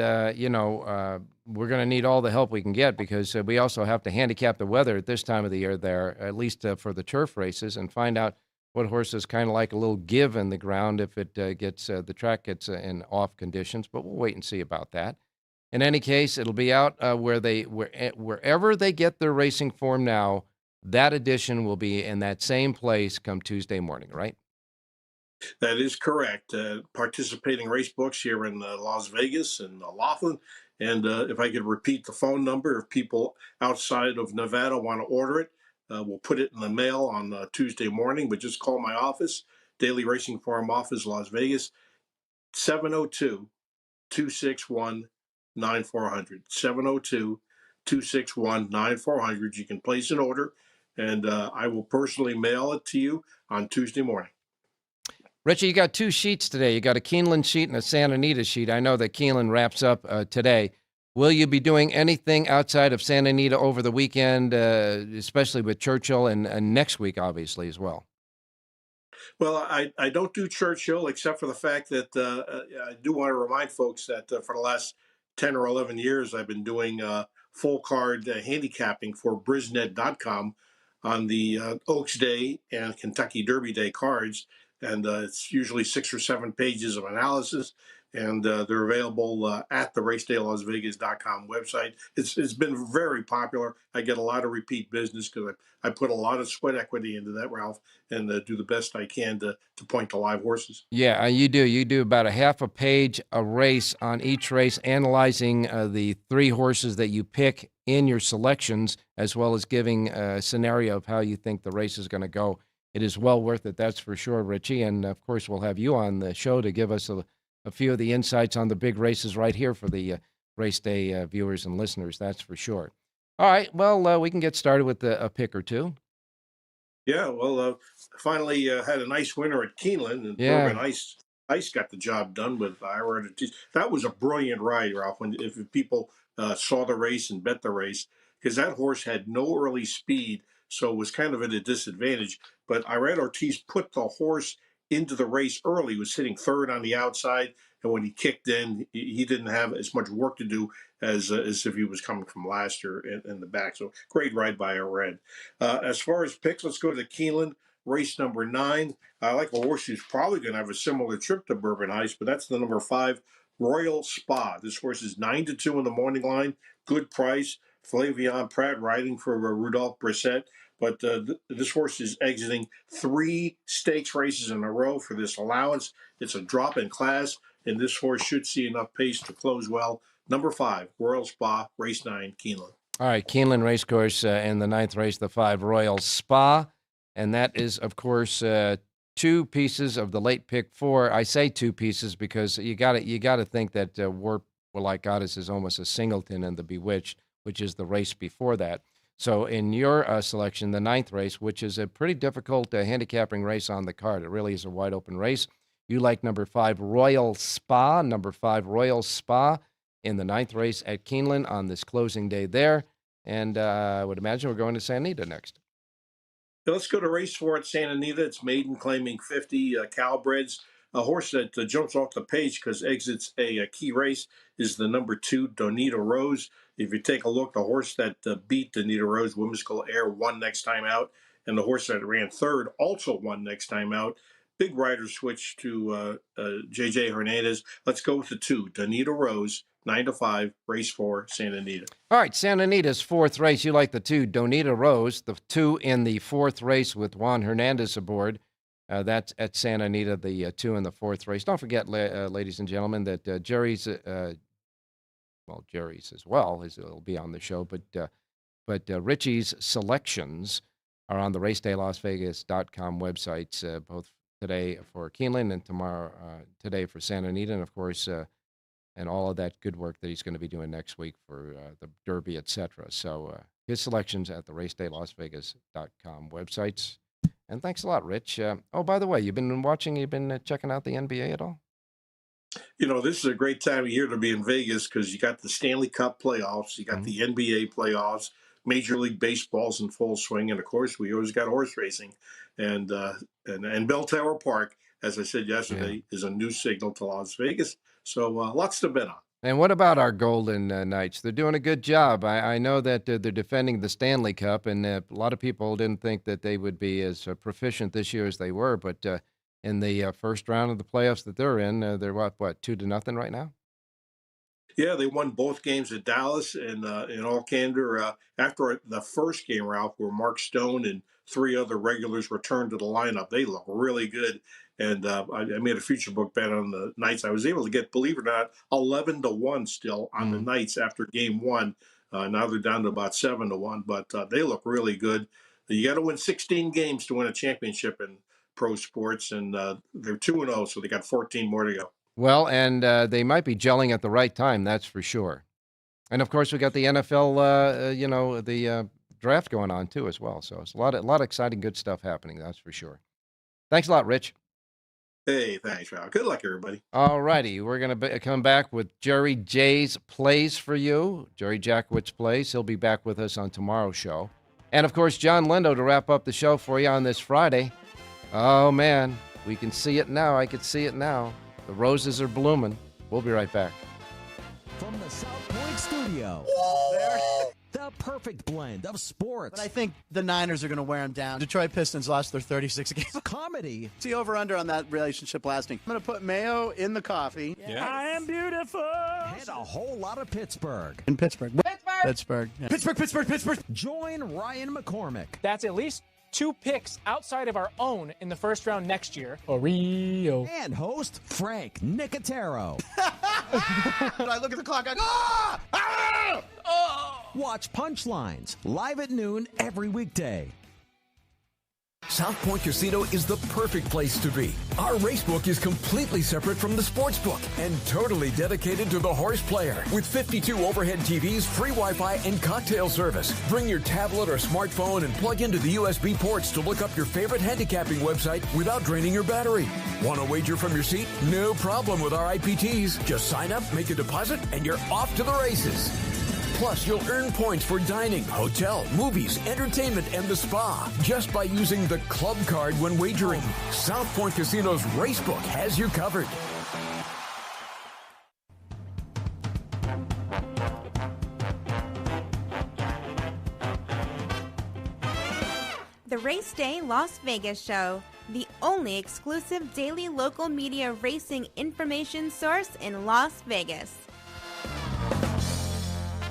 we're going to need all the help we can get because we also have to handicap the weather at this time of the year there, at least for the turf races, and find out what horses kind of like a little give in the ground if it gets the track gets in off conditions. But we'll wait and see about that. In any case, it'll be out wherever they get their racing form now. That edition will be in that same place come Tuesday morning, right? That is correct. Participating race books here in Las Vegas and Laughlin. And if I could repeat the phone number, if people outside of Nevada want to order it, we'll put it in the mail on Tuesday morning. But just call my office, Daily Racing Farm Office, Las Vegas, 702-261-9400. 702-261-9400. You can place an order, and I will personally mail it to you on Tuesday morning. Richie, you got two sheets today. You got a Keeneland sheet and a Santa Anita sheet. I know that Keeneland wraps up today. Will you be doing anything outside of Santa Anita over the weekend, especially with Churchill and next week, obviously, as well? Well, I don't do Churchill, except for the fact that I do want to remind folks that for the last 10 or 11 years, I've been doing full card handicapping for Brisnet.com on the Oaks Day and Kentucky Derby Day cards. And it's usually 6 or 7 pages of analysis, and they're available at the racedaylasvegas.com website. It's been very popular. I get a lot of repeat business because I put a lot of sweat equity into that, Ralph, and do the best I can to point to live horses. Yeah, you do. You do about a half a page a race on each race, analyzing the 3 horses that you pick in your selections, as well as giving a scenario of how you think the race is going to go. It is well worth it, that's for sure, Richie. And, of course, we'll have you on the show to give us a a few of the insights on the big races right here for the race day viewers and listeners, that's for sure. All right, well, we can get started with a pick or two. Yeah, well, finally had a nice winner at Keeneland, and Bourbon Ice got the job done with Ira. That was a brilliant ride, Ralph. If people saw the race and bet the race, because that horse had no early speed, so it was kind of at a disadvantage. But Irad Ortiz put the horse into the race early. He was sitting third on the outside, and when he kicked in, he didn't have as much work to do as if he was coming from last year in the back. So great ride by Irad. As far as picks, let's go to Keeneland, race number 9. I like a horse who's probably going to have a similar trip to Bourbon Ice, but that's the number 5, Royal Spa. This horse is 9-2 in the morning line. Good price. Flavian Pratt riding for Rudolph Brissett. But this horse is exiting 3 stakes races in a row for this allowance. It's a drop in class, and this horse should see enough pace to close well. Number 5, Royal Spa, race 9, Keeneland. All right, Keeneland Racecourse in the 9th race, the 5, Royal Spa. And that is, of course, 2 pieces of the late pick 4. I say 2 pieces because you got to think that Warp Will Like Goddess is almost a singleton in the Bewitched, which is the race before that. So in your selection, the 9th race, which is a pretty difficult handicapping race on the card, it really is a wide open race. You like number 5, Royal Spa, number 5, Royal Spa in the 9th race at Keeneland on this closing day there. And I would imagine we're going to Santa Anita next. Let's go to race 4 at Santa Anita. It's maiden claiming 50 Cowbreds. A horse that jumps off the page because exits a key race is the number 2, Donita Rose. If you take a look, the horse that beat Donita Rose, Whimsical Air, won next time out. And the horse that ran third also won next time out. Big rider switch to J.J. Hernandez. Let's go with the 2, Donita Rose, 9-5, race 4, Santa Anita. All right, Santa Anita's 4th race. You like the 2, Donita Rose, the 2 in the 4th race with Juan Hernandez aboard. That's at Santa Anita, the 2 in the 4th race. Don't forget, ladies and gentlemen, that Jerry's, Jerry's as well, he'll be on the show, but Richie's selections are on the racedaylasvegas.com websites, both today for Keeneland and tomorrow, today for Santa Anita, and of course, and all of that good work that he's going to be doing next week for the Derby, etc. So his selections at the racedaylasvegas.com websites. And thanks a lot, Rich. Oh, by the way, you've been checking out the NBA at all? You know, this is a great time of year to be in Vegas because you got the Stanley Cup playoffs, you got the NBA playoffs, Major League Baseball's in full swing, and of course, we always got horse racing. And Bell Tower Park, as I said yesterday, is a new signal to Las Vegas. So lots to bet on. And what about our Golden Knights? They're doing a good job. I know that they're defending the Stanley Cup, and a lot of people didn't think that they would be as proficient this year as they were. But in the first round of the playoffs that they're in, they're what 2-0 right now? Yeah, they won both games at Dallas, and in all candor, after the first game, Ralph, where Mark Stone and 3 other regulars returned to the lineup, they look really good. And I made a future book bet on the Knights. I was able to get, believe it or not, 11-1 still on the Knights after game 1. Now they're down to about 7-1, but they look really good. You got to win 16 games to win a championship in pro sports, and they're 2-0, so they got 14 more to go. Well, and they might be gelling at the right time, that's for sure. And of course, we got the NFL, the draft going on too as well. So it's a lot of exciting, good stuff happening. That's for sure. Thanks a lot, Rich. Hey, thanks, Ralph. Good luck, everybody. All righty. We're going to come back with Jerry J's plays for you. Jerry Jackowitz plays. He'll be back with us on tomorrow's show. And, of course, John Lindo to wrap up the show for you on this Friday. Oh, man. We can see it now. I can see it now. The roses are blooming. We'll be right back. From the South Point studio, the perfect blend of sports. But I think the Niners are going to wear them down. Detroit Pistons lost their 36 games. Comedy. See over-under on that relationship lasting. I'm going to put mayo in the coffee. Yeah. I am beautiful. And a whole lot of Pittsburgh. In Pittsburgh. Pittsburgh. Yeah. Pittsburgh. Join Ryan McCormick. That's at least 2 picks outside of our own in the first round next year. Rio. And host Frank Nicotero. I look at the clock. I go, ah! Ah! Oh! Watch Punchlines live at noon every weekday. South Point Casino is the perfect place to be. Our racebook is completely separate from the sportsbook and totally dedicated to the horse player. With 52 overhead TVs, free Wi-Fi, and cocktail service. Bring your tablet or smartphone and plug into the USB ports to look up your favorite handicapping website without draining your battery. Want to wager from your seat? No problem with our IPTs. Just sign up, make a deposit, and you're off to the races. Plus, you'll earn points for dining, hotel, movies, entertainment, and the spa just by using the club card when wagering. South Point Casino's Racebook has you covered. The Race Day Las Vegas Show, the only exclusive daily local media racing information source in Las Vegas.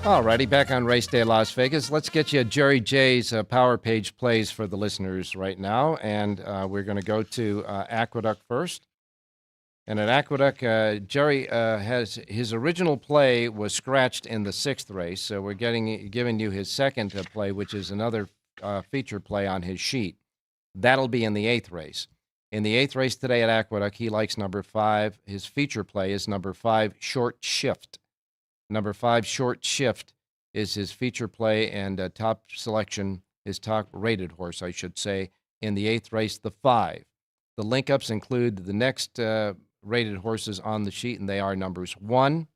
Alrighty, back on Race Day Las Vegas. Let's get you Jerry J's Power Page plays for the listeners right now. And we're going to go to Aqueduct first. And at Aqueduct, Jerry has his original play was scratched in the 6th race. So we're giving you his second play, which is another feature play on his sheet. That'll be in the 8th race. In the 8th race today at Aqueduct, he likes number 5. His feature play is number 5, Short Shift. Number 5, Short Shift, is his feature play and top selection, his top-rated horse, I should say, in the 8th race, the 5. The link-ups include the next rated horses on the sheet, and they are numbers 1,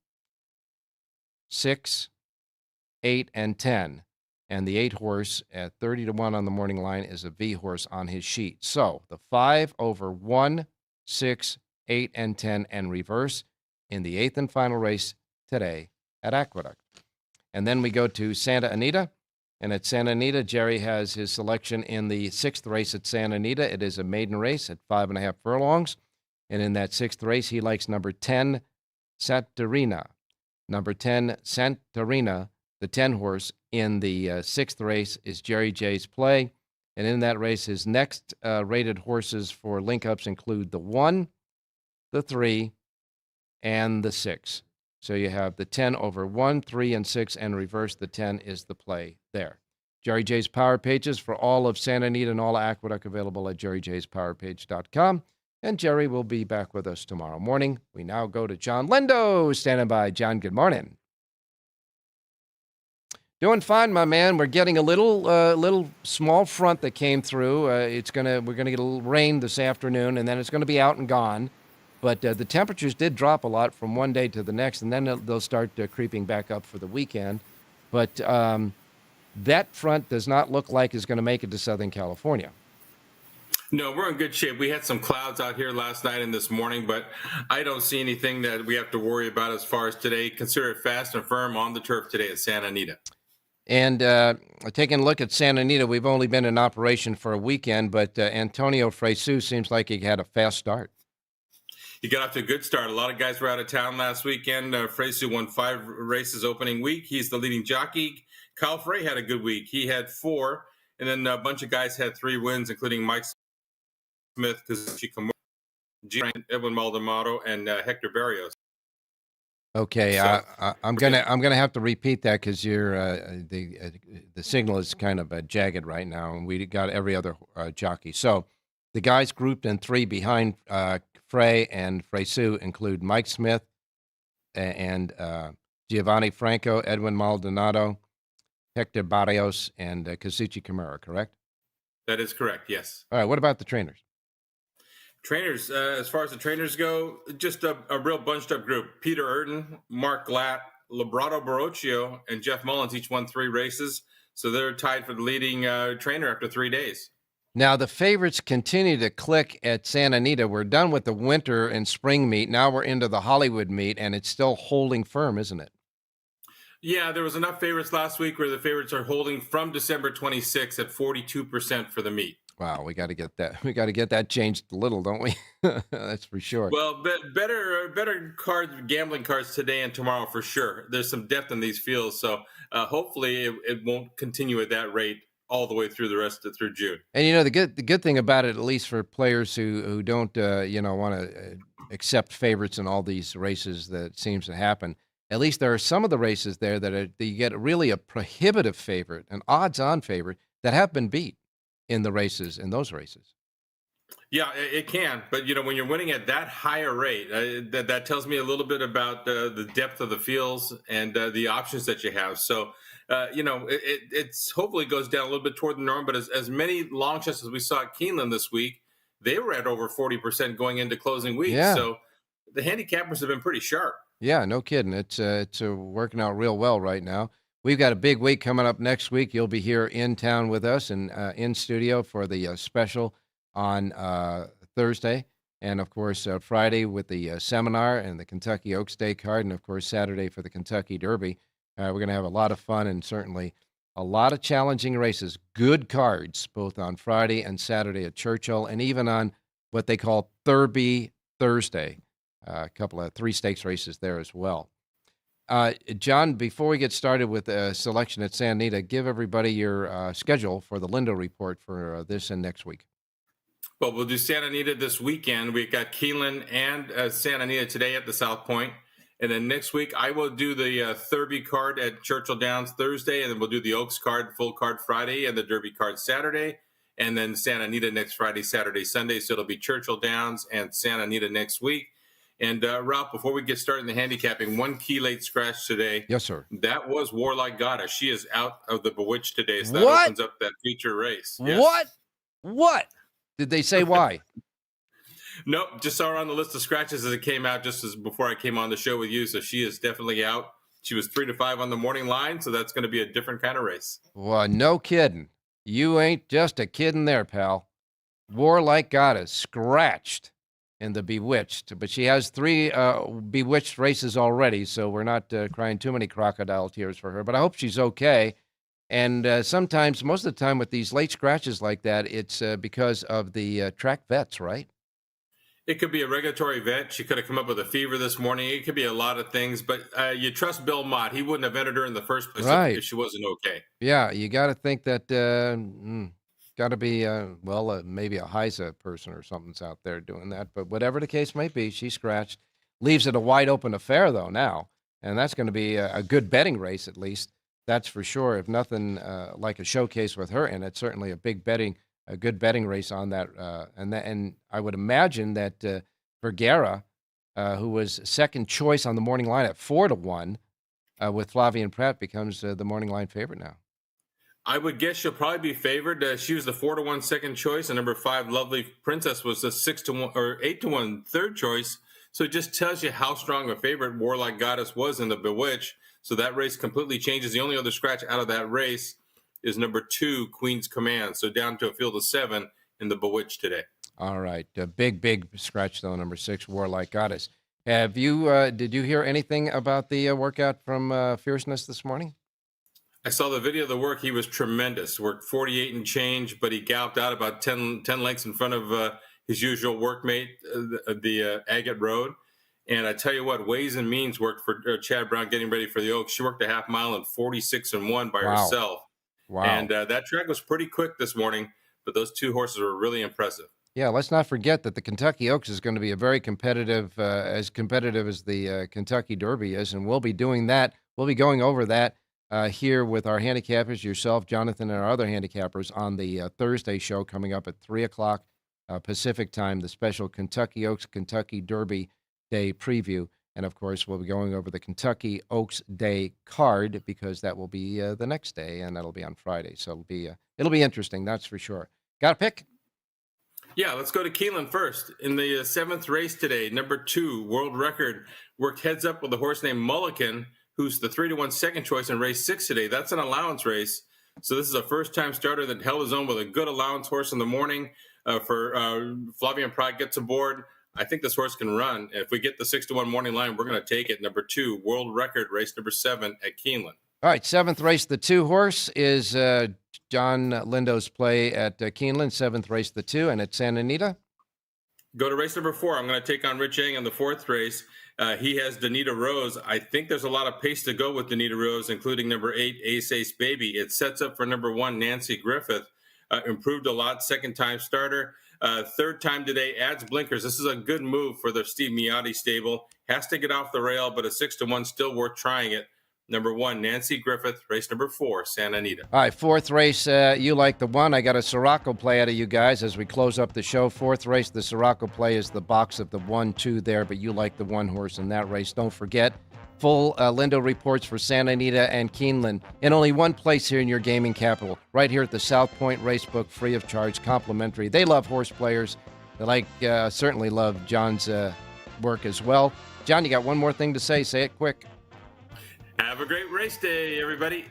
6, 8, and 10. And the 8 horse at 30 to 1 on the morning line is a V horse on his sheet. So the 5 over 1, 6, 8, and 10, and reverse in the 8th and final race today at Aqueduct. And then we go to Santa Anita. And at Santa Anita, Jerry has his selection in the 6th race at Santa Anita. It is a maiden race at 5.5 furlongs. And in that 6th race, he likes number 10, Santarina. Number 10, Santarina, the 10 horse in the 6th race, is Jerry J's play. And in that race, his next rated horses for link-ups include the 1, the 3, and the 6. So you have the 10 over 1, 3, and 6, and reverse. The 10 is the play there. Jerry J's Power Pages for all of Santa Anita and all of Aqueduct available at jerryjspowerpage.com. And Jerry will be back with us tomorrow morning. We now go to John Lindo standing by. John, good morning. Doing fine, my man. We're getting a little small front that came through. We're gonna get a little rain this afternoon, and then it's gonna be out and gone. But the temperatures did drop a lot from one day to the next, and then they'll start creeping back up for the weekend. But that front does not look like it's going to make it to Southern California. No, we're in good shape. We had some clouds out here last night and this morning, but I don't see anything that we have to worry about as far as today. Consider it fast and firm on the turf today at Santa Anita. And taking a look at Santa Anita, we've only been in operation for a weekend, but Antonio Fresu seems like he had a fast start. He got off to a good start. A lot of guys were out of town last weekend. Fresu won 5 races opening week. He's the leading jockey. Kyle Frey had a good week. He had 4, and then a bunch of guys had 3 wins, including Mike Smith, Kazuchi Komura, Edwin Maldonado, and Hector Barrios. Okay, so, I'm gonna have to repeat that because the signal is kind of jagged right now, and we got every other jockey. So the guys grouped in 3 behind Frey and Fresu include Mike Smith and Giovanni Franco, Edwin Maldonado, Hector Barrios, and Kazuchi Komura, correct? That is correct, yes. All right, what about the trainers? Trainers, as far as the trainers go, just a real bunched-up group. Peter Urton, Mark Glatt, Librato Barocchio, and Jeff Mullins each won 3 races, so they're tied for the leading trainer after 3 days. Now, the favorites continue to click at Santa Anita. We're done with the winter and spring meet. Now we're into the Hollywood meet, and it's still holding firm, isn't it? Yeah, there was enough favorites last week where the favorites are holding from December 26th at 42% for the meet. Wow, we got to get that. We got to get that changed a little, don't we? That's for sure. Well, better gambling cards today and tomorrow for sure. There's some depth in these fields, so hopefully it won't continue at that rate all the way through through June. And the good thing about it, at least for players who don't want to accept favorites in all these races that seems to happen. At least there are some of the races there that you get really a prohibitive favorite, an odds-on favorite that have been beat. in those races. Yeah, it can. But, when you're winning at that higher rate, that tells me a little bit about the depth of the fields and the options that you have. So, it's hopefully goes down a little bit toward the norm. But as many long shots as we saw at Keeneland this week, they were at over 40% going into closing week. Yeah. So the handicappers have been pretty sharp. Yeah, no kidding. It's working out real well right now. We've got a big week coming up next week. You'll be here in town with us and in studio for the special on Thursday. And, of course, Friday with the seminar and the Kentucky Oaks Day card. And, of course, Saturday for the Kentucky Derby. We're going to have a lot of fun and certainly a lot of challenging races. Good cards, both on Friday and Saturday at Churchill, and even on what they call Derby Thursday. A couple of 3 stakes races there as well. John, before we get started with the selection at Santa Anita, give everybody your schedule for the Lindo report for this and next week. Well, we'll do Santa Anita this weekend. We've got Keeneland and Santa Anita today at the South Point. And then next week, I will do the Derby card at Churchill Downs Thursday, and then we'll do the Oaks card, full card Friday, and the Derby card Saturday, and then Santa Anita next Friday, Saturday, Sunday. So it'll be Churchill Downs and Santa Anita next week. And, Ralph, before we get started in the handicapping, one key late scratch today. Yes, sir. That was Warlike Goddess. She is out of the Bewitched today, so that What? opens up that feature race. Yes. What? Did they say why? Nope, just saw her on the list of scratches as it came out just as before I came on the show with you, so she is definitely out. She was 3 to 5 on the morning line, so that's going to be a different kind of race. Well, no kidding. You ain't just a kidding there, pal. Warlike Goddess scratched in the Bewitched, but she has 3 Bewitched races already, so we're not crying too many crocodile tears for her, but I hope she's okay. And sometimes, most of the time with these late scratches like that, it's because of the track vets, right? It could be a regulatory vet. She could have come up with a fever this morning. It could be a lot of things, but you trust Bill Mott. He wouldn't have entered her in the first place if she wasn't okay. Yeah, you got to think that got to be, maybe a HISA person or something's out there doing that. But whatever the case may be, she scratched. Leaves it a wide open affair, though, now. And that's going to be a good betting race, at least. That's for sure. If nothing like a showcase with her in it, certainly a good betting race on that. And I would imagine that Vergara, who was second choice on the morning line at 4 to 1, with Flavien Prat, becomes the morning line favorite now. I would guess she'll probably be favored. She was the 4 to 1 second choice, and number 5, Lovely Princess, was the 6 to 1 or 8 to 1 third choice. So it just tells you how strong a favorite Warlike Goddess was in the Bewitched. So that race completely changes. The only other scratch out of that race is number 2, Queen's Command. So down to a field of 7 in the Bewitched today. All right. Big scratch, though, number 6, Warlike Goddess. Did you hear anything about the workout from Fierceness this morning? I saw the video of the work. He was tremendous. Worked 48 and change, but he galloped out about 10 lengths in front of his usual workmate, the Agate Road. And I tell you what, Ways and Means worked for Chad Brown getting ready for the Oaks. She worked a half mile in 46 and 1 by herself. Wow. And that track was pretty quick this morning, but those 2 horses were really impressive. Yeah, let's not forget that the Kentucky Oaks is going to be a very competitive as the Kentucky Derby is, and we'll be doing that. We'll be going over that here with our handicappers, yourself, Jonathan, and our other handicappers on the Thursday show coming up at 3 o'clock Pacific time, the special Kentucky Oaks Kentucky Derby Day preview. And, of course, we'll be going over the Kentucky Oaks Day card because that will be the next day, and that'll be on Friday. So it'll be interesting, that's for sure. Got a pick? Yeah, let's go to Keeneland first. In the 7th race today, number 2, world record, worked heads up with a horse named Mulligan, who's the 3 to 1 second choice in race 6 today. That's an allowance race. So this is a first-time starter that held his own with a good allowance horse in the morning. For Flavien Prat gets aboard. I think this horse can run. If we get the 6 to 1 morning line, we're going to take it. Number 2, world record, race number 7 at Keeneland. All right, 7th race, the 2 horse is John Lindo's play at Keeneland. 7th race, the 2, and at Santa Anita. Go to race number 4. I'm going to take on Rich Yang in the 4th race. He has Danita Rose. I think there's a lot of pace to go with Danita Rose, including number 8, Ace Ace Baby. It sets up for number 1, Nancy Griffith. Improved a lot, second-time starter. Third time today, adds blinkers. This is a good move for the Steve Miotti stable. Has to get off the rail, but a 6 to 1 still worth trying it. Number 1, Nancy Griffith. Race number 4, Santa Anita. All right, 4th race, you like the 1. I got a Siraco play out of you guys as we close up the show. 4th race, the Siraco play is the box of the 1-2 there, but you like the 1 horse in that race. Don't forget, full Lindo reports for Santa Anita and Keeneland in only one place here in your gaming capital, right here at the South Point Racebook, free of charge, complimentary. They love horse players. They certainly love John's work as well. John, you got one more thing to say. Say it quick. Have a great race day, everybody.